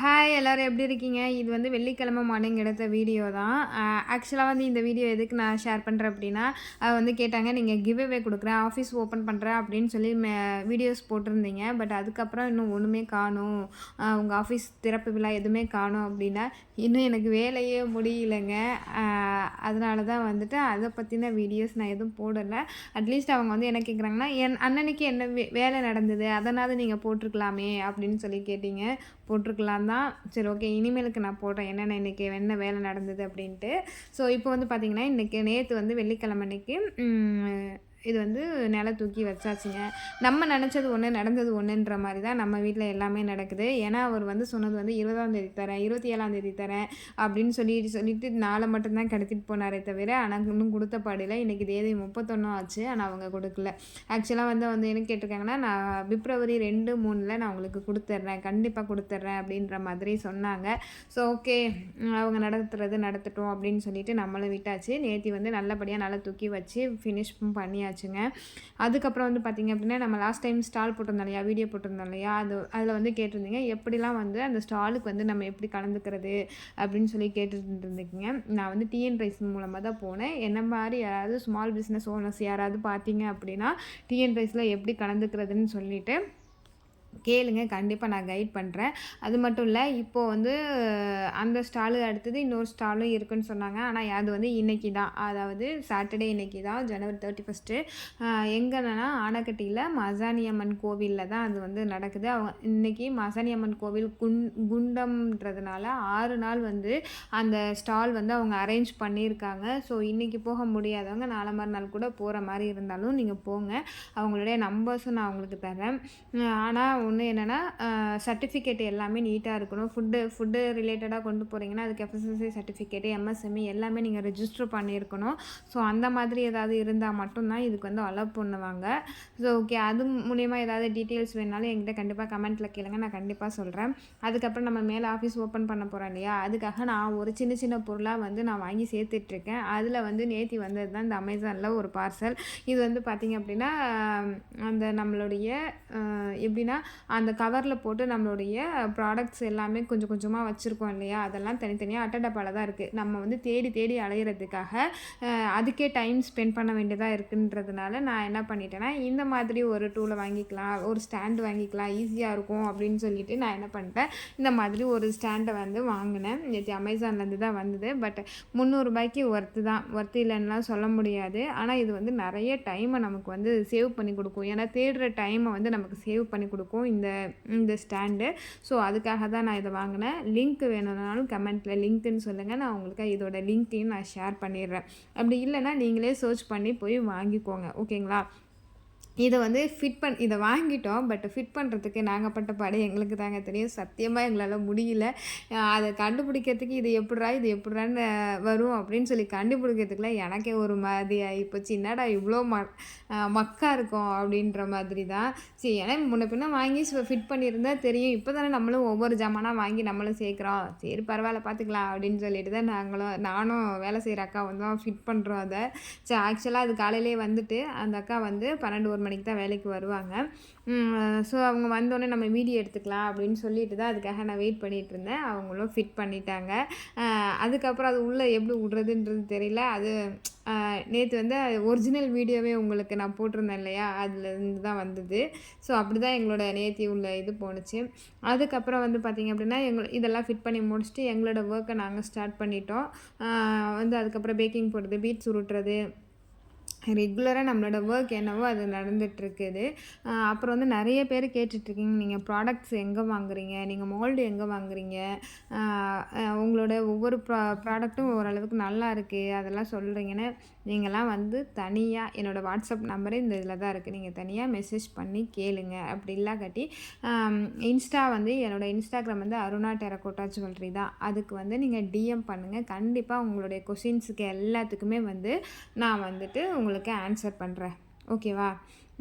Hi எல்லாரும் எப்படி இருக்கீங்க? இது வந்து வெள்ளிக்கிழமை மார்னிங் எடுத்த வீடியோ தான். ஆக்சுவலா வந்து இந்த வீடியோ எதுக்கு நான் ஷேர் பண்றேன் அப்படின்னா, வந்து கேட்டாங்க, "நீங்க கிவ் அவே குடுக்குறேன், ஆஃபீஸ் ஓப்பன் பண்றேன்" அப்படின்னு சொல்லி வீடியோஸ் போட்டிருந்தீங்க. பட் அதுக்கப்புறம் இன்னும் ஒண்ணுமே காணோம். உங்க ஆஃபீஸ் திறப்பு விழா எதுவுமே காணோம் அப்படின்னா, இன்னும் எனக்கு வேலையே முடியலங்க. அ அதனால தான் வந்துட்டு அத பத்தின வீடியோஸ் நான் எதுவும் போடல. அட்லீஸ்ட் அவங்க வந்து என்ன கேட்குறாங்கன்னா, "என் அன்னன்னைக்கு என்ன வேலை நடந்தது? அதனாவது நீங்க போட்டுருக்கலாமே" அப்படின்னு சொல்லி கேட்டீங்க. போட்டிருக்கலாம் தான். சரி ஓகே. இனிமேலுக்கு நான் போடுறேன். என்னென்ன இன்னைக்கு என்ன வேலை நடந்தது அப்படின்ட்டு. ஸோ இப்போ வந்து பார்த்தீங்கன்னா, நேத்து வந்து வெள்ளிக்கிழமை அன்னைக்கு இது வந்து தூக்கி வச்சாச்சுங்க. நம்ம நெனச்சது ஒண்ணு, நடந்தது ஒண்ணுன்ற மாரி தான் நம்ம வீட்ல எல்லாமே நடக்குது. ஏன்னா, அவர் வந்து சொன்னது வந்து 20ஆம் தேதி தரேன், 27ஆம் தேதி தரேன் அப்படின்னு சொல்லிட்டு நாள மட்டும் தான் கடத்திட்டு போனாரே தவிர, ஆனா இன்னும் குடுத்த பாடில்ல. இன்னைக்கு தேதி 31 ஆச்சு. ஆனா அவங்க குடுக்கல. ஆக்சுவலா வந்து என்ன கேட்டிருக்காங்கன்னா, நான் பிப்ரவரி 2, 3ல நான் உங்களுக்கு குடுத்துர்றேன். கண்டிப்பா குடுத்துர்றேன் அப்படின்ற மாதிரி சொன்னாங்க. So okay. அவங்க நடத்துறது நடத்தட்டும் அப்படின்னு சொல்லிட்டு நம்மளும் விட்டாச்சு. நேத்தி வந்து நல்லபடியா நல்லா தூக்கி வச்சு ஃபினிஷும் பண்ணியாச்சுங்க. அதுக்கப்புறம் வந்து பார்த்தீங்க அப்படின்னா, நம்ம லாஸ்ட் டைம் ஸ்டால் போட்டிருந்தோம் இல்லையா? வீடியோ போட்டிருந்தோம் இல்லையா? அதில வந்து கேட்டிருந்தீங்க, எப்படிலாம் வந்து அந்த ஸ்டாலுக்கு வந்து நம்ம எப்படி கலந்துக்கிறது அப்படின்னு சொல்லி கேட்டுட்டு இருந்தீங்க. நான் வந்து டிஎன் ரைஸ் மூலமா தான் போனேன். என்ன மாரி யாராவது ஸ்மால் பிசினஸ் ஓனர்ஸ் யாராவது பார்த்தீங்க அப்படின்னா, டிஎன் ரைஸ்ல எப்படி கலந்துக்கிறதுன்னு சொல்லிட்டு கேளுங்க. கண்டிப்பா நான் கைட் பண்றேன். அது மட்டும் இல்ல, இப்போ வந்து அந்த ஸ்டாலு அடுத்தது இன்னொரு ஸ்டாலும் இருக்குன்னு சொன்னாங்க. ஆனா அது வந்து இன்னைக்கு தான். அதாவது சாட்டர்டே இன்னைக்கு தான் ஜனவரி 31. எங்கன்னா ஆனக்கட்டியில மாசாணியம்மன் கோவில்ல தான் அது வந்து நடக்குது. அவங்க இன்னைக்கு மாசாணியம்மன் கோவில் குண்டம்ன்றதுனால 6 நாள் வந்து அந்த ஸ்டால் வந்து அவங்க அரேஞ்ச் பண்ணியிருக்காங்க. ஸோ இன்னைக்கு போக முடியாதவங்க நாள மறுநாள் கூட போற மாரி இருந்தாலும் நீங்க போங்க. அவங்களுடைய நம்பர்ஸும் நான் உங்களுக்கு தரேன். ஆனா ஒண்ணு என்னன்னா, சர்டிஃபிகேட் எல்லாமே நீட்டா இருக்கணும். ஃபுட்டு ரிலேட்டடா கொண்டு போறீங்கன்னா, அதுக்கு எஃப்எஸ்எஸ்ஐ சர்டிஃபிகேட்டு, எம்எஸ்எம்இ எல்லாமே நீங்க ரெஜிஸ்டர் பண்ணியிருக்கணும். ஸோ அந்த மாதிரி ஏதாவது இருந்தா மட்டும் தான் இதுக்கு வந்து அலோவ் பண்ணுவாங்க. So okay. அது மூலியமா ஏதாவது டீட்டெயில்ஸ் வேணுனாலும் என்கிட்ட கண்டிப்பா கமெண்ட்ல கேளுங்க. நான் கண்டிப்பா சொல்றேன். அதுக்கப்புறம் நம்ம மேல ஆஃபீஸ் ஓப்பன் பண்ண போறோம் இல்லையா? அதுக்காக நான் ஒரு சின்ன சின்ன பொருளா வந்து நான் வாங்கி சேர்த்துட்ருக்கேன். அதில வந்து நேத்தி வந்தது தான் இந்த அமேசான்ல ஒரு பார்சல். இது வந்து பார்த்தீங்க அப்படின்னா, அந்த நம்மளுடைய எப்படின்னா அந்த கவரில் போட்டு நம்மளுடைய ப்ராடக்ட்ஸ் எல்லாமே கொஞ்சம் கொஞ்சமாக வச்சுருக்கோம் இல்லையா? அதெல்லாம் தனித்தனியாக அட்டை டப்பால தான் இருக்குது. நம்ம வந்து தேடி தேடி அலையிறதுக்காக அதுக்கே டைம் ஸ்பெண்ட் பண்ண வேண்டியதா இருக்குன்றதுனால நான் என்ன பண்ணிட்டேன்னா, இந்த மாதிரி ஒரு டூலை வாங்கிக்கலாம், ஒரு ஸ்டாண்டு வாங்கிக்கலாம், ஈஸியாக இருக்கும் அப்படின்னு சொல்லிட்டு நான் என்ன பண்ணிட்டேன், இந்த மாதிரி ஒரு ஸ்டாண்டை வந்து வாங்கினேன். நேற்று அமேசான்லேருந்து தான் வந்தது. பட் ரூ. 300க்கு ஒர்த்து இல்லைன்னுலாம் சொல்ல முடியாது. ஆனால் இது வந்து நிறைய டைமை நமக்கு வந்து சேவ் பண்ணி கொடுக்கும். ஏன்னா தேடுற டைமை வந்து நமக்கு சேவ் பண்ணி கொடுக்கும் இந்த இந்த ஸ்டாண்டு. ஸோ அதுக்காக தான் நான் இதை வாங்கினேன். லிங்க் வேணும்னாலும் கமெண்ட்டில் லிங்க்குன்னு சொல்லுங்கள். நான் உங்களுக்கு இதோட லிங்க்கையும் நான் ஷேர் பண்ணிடுறேன். அப்படி இல்லைன்னா நீங்களே சர்ச் பண்ணி போய் வாங்கிக்கோங்க. ஓகேங்களா? இதை வாங்கிட்டோம். பட் ஃபிட் பண்ணுறதுக்கு நாங்க பட்ட பாடு எங்களுக்கு தாங்க தெரியும். சத்தியமா எங்களால முடியல. அத கண்டுபிடிக்கிறதுக்கு இது எப்புட்றான்னு வரும் அப்படின்னு சொல்லி கண்டுபிடிக்கிறதுக்குள்ள எனக்கே ஒரு மாதிரி ஆயிப்போச்சு. என்னடா இவ்வளோ மக்கா இருக்கோம் அப்படின்ற மாதிரி தான். சரி, ஏன்னா முன்ன பின்ன வாங்கி ஃபிட் பண்ணியிருந்தா தெரியும். இப்போ தானே நம்மளும் ஒவ்வொரு ஜாமானா வாங்கி நம்மளும் சேர்க்குறோம். சரி பரவாயில்ல பார்த்துக்கலாம் அப்படின்னு சொல்லிட்டு தான் நானும் வேலை செய்கிற அக்கா வந்து ஃபிட் பண்ணுறோம் அத. சரி, ஆக்சுவலா அது காலையிலேயே வந்துட்டு அந்த அக்கா வந்து 12, 1 மணிக்கு தான் வேலைக்கு வருவாங்க. ஸோ அவங்க வந்தோடனே நம்ம வீடியோ எடுத்துக்கலாம் அப்படின்னு சொல்லிட்டு தான் அதுக்காக நான் வெயிட் பண்ணிகிட்டு இருந்தேன். அவங்களும் ஃபிட் பண்ணிட்டாங்க. அதுக்கப்புறம் அது உள்ளே எப்படி விட்றதுன்றது தெரியல. அது நேற்று வந்து ஒரிஜினல் வீடியோவே உங்களுக்கு நான் போட்டிருந்தேன் இல்லையா? அதுலேருந்து தான் வந்தது. ஸோ அப்படி தான் எங்களோட நேத்தி உள்ள இது போணுச்சு. அதுக்கப்புறம் வந்து பார்த்திங்க அப்படின்னா, இதெல்லாம் ஃபிட் பண்ணி முடிச்சுட்டு எங்களோட ஒர்க்கை நாங்கள் ஸ்டார்ட் பண்ணிட்டோம். வந்து அதுக்கப்புறம் பேக்கிங் போடுறது, பீட்ஸ் உருட்டுறது, ரெகுலராக நம்மளோட ஒர்க் என்னவோ அது நடந்துகிட்ருக்குது. அப்புறம் வந்து நிறைய பேர் கேட்டுட்ருக்கீங்க, நீங்கள் ப்ராடக்ட்ஸ் எங்கே வாங்குறீங்க? நீங்கள் மோல்டு எங்கே வாங்குறீங்க? உங்களோட ஒவ்வொரு ப்ராடக்ட்டும் ஓரளவுக்கு நல்லா இருக்குது அதெல்லாம் சொல்கிறீங்கன்னு. நீங்கள்லாம் வந்து தனியாக என்னோடய வாட்ஸ்அப் நம்பரே இந்த இதில் தான் இருக்குது. நீங்கள் தனியாக மெசேஜ் பண்ணி கேளுங்க. அப்படி இல்லாக்காட்டி என்னோடய இன்ஸ்டாகிராம் வந்து அருணா டெரகோட்டா ஜுவல்லரி தான். அதுக்கு வந்து நீங்கள் டிஎம் பண்ணுங்கள். கண்டிப்பாக உங்களுடைய கொஷின்ஸுக்கு எல்லாத்துக்குமே வந்து நான் வந்துட்டு உங்களுக்கு ஆன்சர் பண்ணுறேன். ஓகேவா?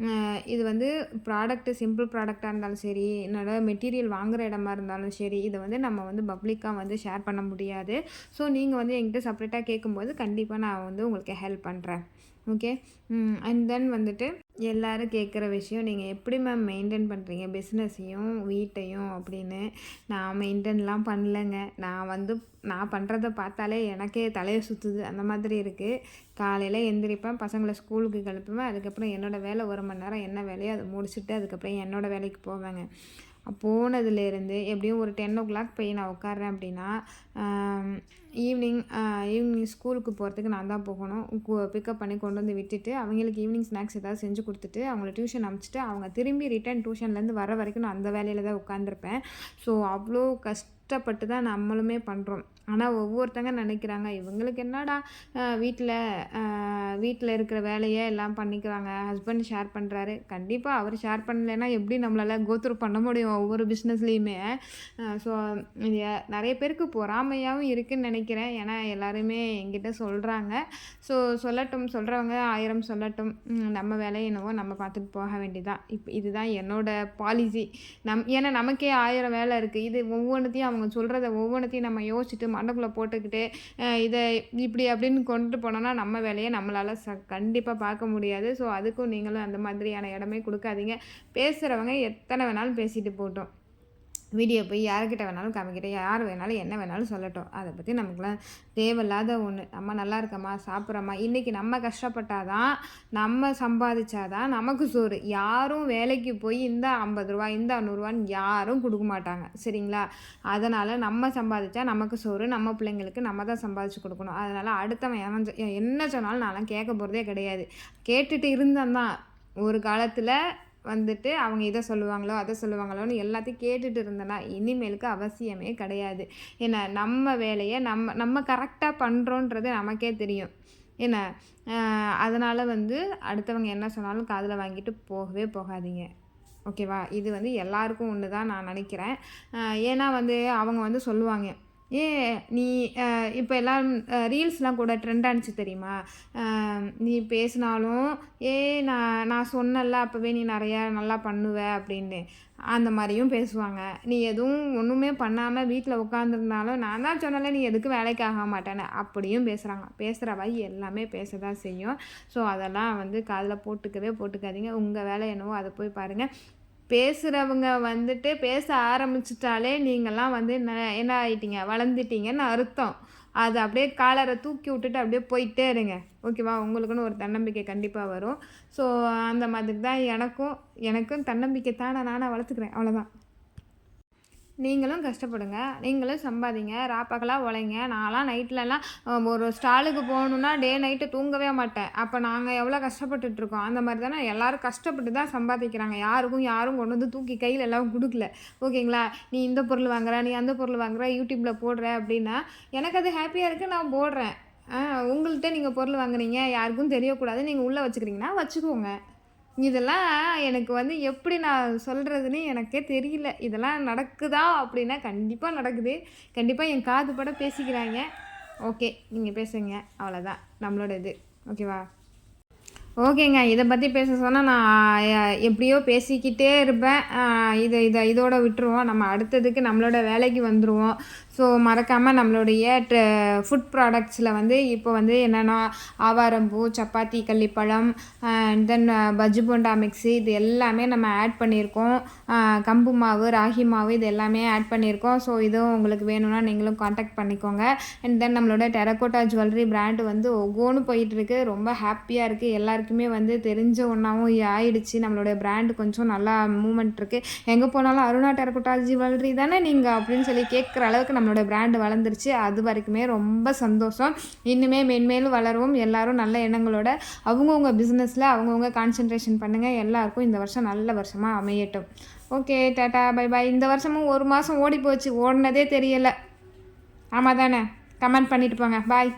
இது வந்து சிம்பிள் ப்ராடக்டாக இருந்தாலும் சரி, என்னோட மெட்டீரியல் வாங்குகிற இடமா இருந்தாலும் சரி, இதை வந்து நம்ம வந்து பப்ளிக்காக வந்து ஷேர் பண்ண முடியாது. ஸோ நீங்கள் வந்து என்கிட்ட செப்பரேட்டாக கேட்கும்போது கண்டிப்பாக நான் வந்து உங்களுக்கு ஹெல்ப் பண்ணுறேன். ஓகே. அண்ட் தென் வந்துட்டு எல்லோரும் கேட்குற விஷயம், நீங்கள் எப்படி மேம் மெயின்டைன் பண்ணுறீங்க பிஸ்னஸையும் வீட்டையும் அப்படின்னு. நான் மெயின்டைன்லாம் பண்ணலங்க. நான் பண்ணுறத பார்த்தாலே எனக்கே தலையை சுற்றுது, அந்த மாதிரி இருக்குது. காலையில் எந்திரிப்பேன், பசங்களை ஸ்கூலுக்கு கிளப்புவேன், அதுக்கப்புறம் என்னோடய வேலை 1 மணி நேரம் என்ன வேலையோ அதை முடிச்சுட்டு அதுக்கப்புறம் என்னோடய வேலைக்கு போவேங்க. போனதுலேருந்து எப்படியும் ஒரு 10 போய் நான் உட்காட்றேன் அப்படின்னா, ஈவினிங் ஸ்கூலுக்கு போகிறதுக்கு நான் தான் போகணும். பிக்கப் பண்ணி கொண்டு வந்து விட்டுட்டு, அவங்களுக்கு ஈவினிங் ஸ்நாக்ஸ் ஏதாவது செஞ்சு கொடுத்துட்டு, அவங்கள டியூஷன் அனுப்பிச்சிட்டு, அவங்க திரும்பி ரிட்டர்ன் டியூஷன்லேருந்து வர வரைக்கும் நான் அந்த வேலையில் தான் உட்காந்துருப்பேன். ஸோ அவ்வளோ கஷ்டப்பட்டு தான் நம்மளுமே பண்ணுறோம். ஆனால் ஒவ்வொருத்தங்க நினைக்கிறாங்க, இவங்களுக்கு என்னடா வீட்டில் இருக்கிற வேலையை எல்லாம் பண்ணிக்கிறாங்க, ஹஸ்பண்ட் ஷேர் பண்ணுறாரு. கண்டிப்பாக அவர் ஷேர் பண்ணலைன்னா எப்படி நம்மளால் கோத்ரூ பண்ண முடியும் ஒவ்வொரு பிஸ்னஸ்லேயுமே. ஸோ நிறைய பேருக்கு பொறாமையாகவும் இருக்குதுன்னு நினைக்கிறேன். ஏன்னா எல்லாருமே என்கிட்ட சொல்கிறாங்க. ஸோ சொல்கிறவங்க 1000 சொல்லட்டும். நம்ம வேலையை என்னவோ நம்ம பார்த்துட்டு போக வேண்டியதான். இதுதான் என்னோடய பாலிசி. ஏன்னா நமக்கே 1000 வேலை இருக்குது. இது ஒவ்வொன்றுத்தையும் அவங்க சொல்கிறத ஒவ்வொன்றுத்தையும் நம்ம யோசிச்சுட்டு மண்டைக்குள்ளே போட்டுக்கிட்டு இதை இப்படி அப்படின்னு கொண்டு போனோன்னா நம்ம வேலையை நம்மளால் கண்டிப்பாக பார்க்க முடியாது. ஸோ அதுக்கும் நீங்களும் அந்த மாதிரியான இடமே கொடுக்காதீங்க. பேசுகிறவங்க எத்தனை வேணாலும் பேசிட்டு போட்டோம். வீடியோ போய் யார்கிட்ட வேணாலும் காமிக்கிட்ட, யார் வேணாலும் என்ன வேணாலும் சொல்லட்டும். அதை பற்றி நமக்குலாம் தேவையில்லாத ஒன்று. நம்ம நல்லா இருக்கோமா, சாப்பிட்றோமா, இன்றைக்கி நம்ம கஷ்டப்பட்டாதான், நம்ம சம்பாதிச்சாதான் நமக்கு சோறு. யாரும் வேலைக்கு போய் இந்த 50 ரூபா இந்த 100 யாரும் கொடுக்க மாட்டாங்க, சரிங்களா? அதனால் நம்ம சம்பாதிச்சா நமக்கு சோறு, நம்ம பிள்ளைங்களுக்கு நம்ம தான் சம்பாதிச்சு கொடுக்கணும். அதனால் அடுத்தவன் என்ன சொன்னாலும் நான்லாம் கேட்க போகிறதே கிடையாது. கேட்டுட்டு இருந்தேன் தான் ஒரு காலத்தில் வந்துட்டு. அவங்க இதை சொல்லுவாங்களோ அதை சொல்லுவாங்களோன்னு எல்லாத்தையும் கேட்டுட்டு இருந்தேன்னா இனிமேலுக்கு அவசியமே கிடையாது. ஏன்னா நம்ம வேலையை நம்ம கரெக்டாக பண்ணுறோன்றது நமக்கே தெரியும். ஏன்னா அதனால் அடுத்தவங்க என்ன சொன்னாலும் காதில் வாங்கிட்டு போகவே போகாதீங்க. ஓகேவா? இது எல்லாருக்கும் ஒன்று தான் நான் நினைக்கிறேன். ஏன்னா அவங்க சொல்லுவாங்க, நீ இப்போ எல்லாம் ரீல்ஸ்லாம் கூட ட்ரெண்ட் ஆனிச்சு தெரியுமா? நீ பேசினாலும் நான் சொன்னல அப்போவே நீ நிறையா நல்லா பண்ணுவ அப்படின்னு அந்த மாதிரியும் பேசுவாங்க. நீ எதுவும் ஒன்றுமே பண்ணாமல் வீட்டில் உட்காந்துருந்தாலும் நான் தான் சொன்னல நீ எதுக்கும் வேலைக்கு ஆக மாட்டேன்னு அப்படியும் பேசுகிறாங்க. பேசுகிற வாய் எல்லாமே பேச தான் செய்யும். ஸோ அதெல்லாம் காதில் போட்டுக்காதீங்க. உங்கள் வேலை என்னவோ அதை போய் பாருங்கள். பேசுகிறவங்க பேச ஆரம்பிச்சிட்டாலே நீங்கள்லாம் என்ன ஆகிட்டீங்க, வளர்ந்துட்டீங்கன்னு அர்த்தம். அது அப்படியே காலரை தூக்கி விட்டுட்டு அப்படியே போயிட்டே இருங்க. ஓகேவா? உங்களுக்குன்னு ஒரு தன்னம்பிக்கை கண்டிப்பாக வரும். ஸோ அந்த மாதிரி தான் எனக்கும் தன்னம்பிக்கை தானே நானாக வளர்த்துக்கிறேன். அவ்வளோதான். நீங்களும் கஷ்டப்படுங்க, நீங்களும் சம்பாதிங்க, ராப்பகலாக உழைங்க. நான்லாம் நைட்லலாம் ஒரு ஸ்டாலுக்கு போகணுன்னா டே நைட்டு தூங்கவே மாட்டேன். அப்போ நாங்கள் எவ்வளோ கஷ்டப்பட்டுட்ருக்கோம். அந்த மாதிரி தானே எல்லோரும் கஷ்டப்பட்டு தான் சம்பாதிக்கிறாங்க. யாரும் கொண்டு வந்து தூக்கி கையில் எல்லாம் கொடுக்கல. ஓகேங்களா? நீ இந்த பொருள் வாங்குற, நீ அந்த பொருள் வாங்குற, யூடியூப்பில் போடுற அப்படின்னா எனக்கு அது ஹாப்பியாக இருக்குது, நான் போடுறேன். உங்கள்கிட்ட நீங்கள் பொருள் வாங்குறீங்க, யாருக்கும் தெரியக்கூடாது, நீங்கள் உள்ளே வச்சுக்கிறீங்கன்னா வச்சுக்கோங்க. இதெல்லாம் எனக்கு எப்படி நான் சொல்கிறதுன்னு எனக்கே தெரியல. இதெல்லாம் நடக்குதா அப்படின்னா கண்டிப்பாக நடக்குது. கண்டிப்பாக என் காது பட பேசிக்கிறாங்க. ஓகே, நீங்கள் பேசுங்க, அவ்வளோதான் நம்மளோட இது. ஓகேவா? ஓகேங்க. இதை பற்றி பேச சொன்னால் நான் எப்படியோ பேசிக்கிட்டே இருப்பேன். இதோட விட்டுருவோம். நம்ம அடுத்ததுக்கு நம்மளோட வேலைக்கு வந்துடுவோம். ஸோ மறக்காமல் நம்மளுடைய ஃபுட் ப்ராடக்ட்ஸில் இப்போ என்னென்னா ஆவாரம்பூ, சப்பாத்தி கள்ளிப்பழம், தென் பஜ்ஜி போண்டா மிக்ஸி இது எல்லாமே நம்ம ஆட் பண்ணியிருக்கோம். கம்பு மாவு, ராகி மாவு இது எல்லாமே ஆட் பண்ணியிருக்கோம். ஸோ இதுவும் உங்களுக்கு வேணும்னா நீங்களும் காண்டாக்ட் பண்ணிக்கோங்க. அண்ட் தென் நம்மளோட டெரகோட்டா ஜுவல்லரி பிராண்டு ஒவ்வொன்று போயிட்டுருக்கு. ரொம்ப ஹாப்பியாக இருக்குது. எல்லாருக்குமே தெரிஞ்ச ஒன்றாவும் ஆயிடுச்சு. நம்மளோட பிராண்டு கொஞ்சம் நல்லா மூமெண்ட் இருக்குது. எங்கே போனாலும் அருணா டெரகோட்டா ஜுவல்லரி தானே நீங்கள் அப்படின்னு சொல்லி கேட்குற அளவுக்கு நம்மளோட பிராண்டு வளர்ந்துருச்சு. அது வரைக்குமே ரொம்ப சந்தோஷம். இன்னுமே மென்மேலும் வளருவோம். எல்லாரும் நல்ல எண்ணங்களோட அவங்கவுங்க பிஸ்னஸில் அவங்கவுங்க கான்சன்ட்ரேஷன் பண்ணுங்கள். எல்லாருக்கும் இந்த வருஷம் நல்ல வருஷமாக அமையட்டும். Okay, tata, bye bye. இந்த வருஷமும் 1 மாதம் ஓடி போச்சு, ஓடினதே தெரியலை. ஆமாம் தானே? கமெண்ட் பண்ணிட்டு போங்க. பாய்.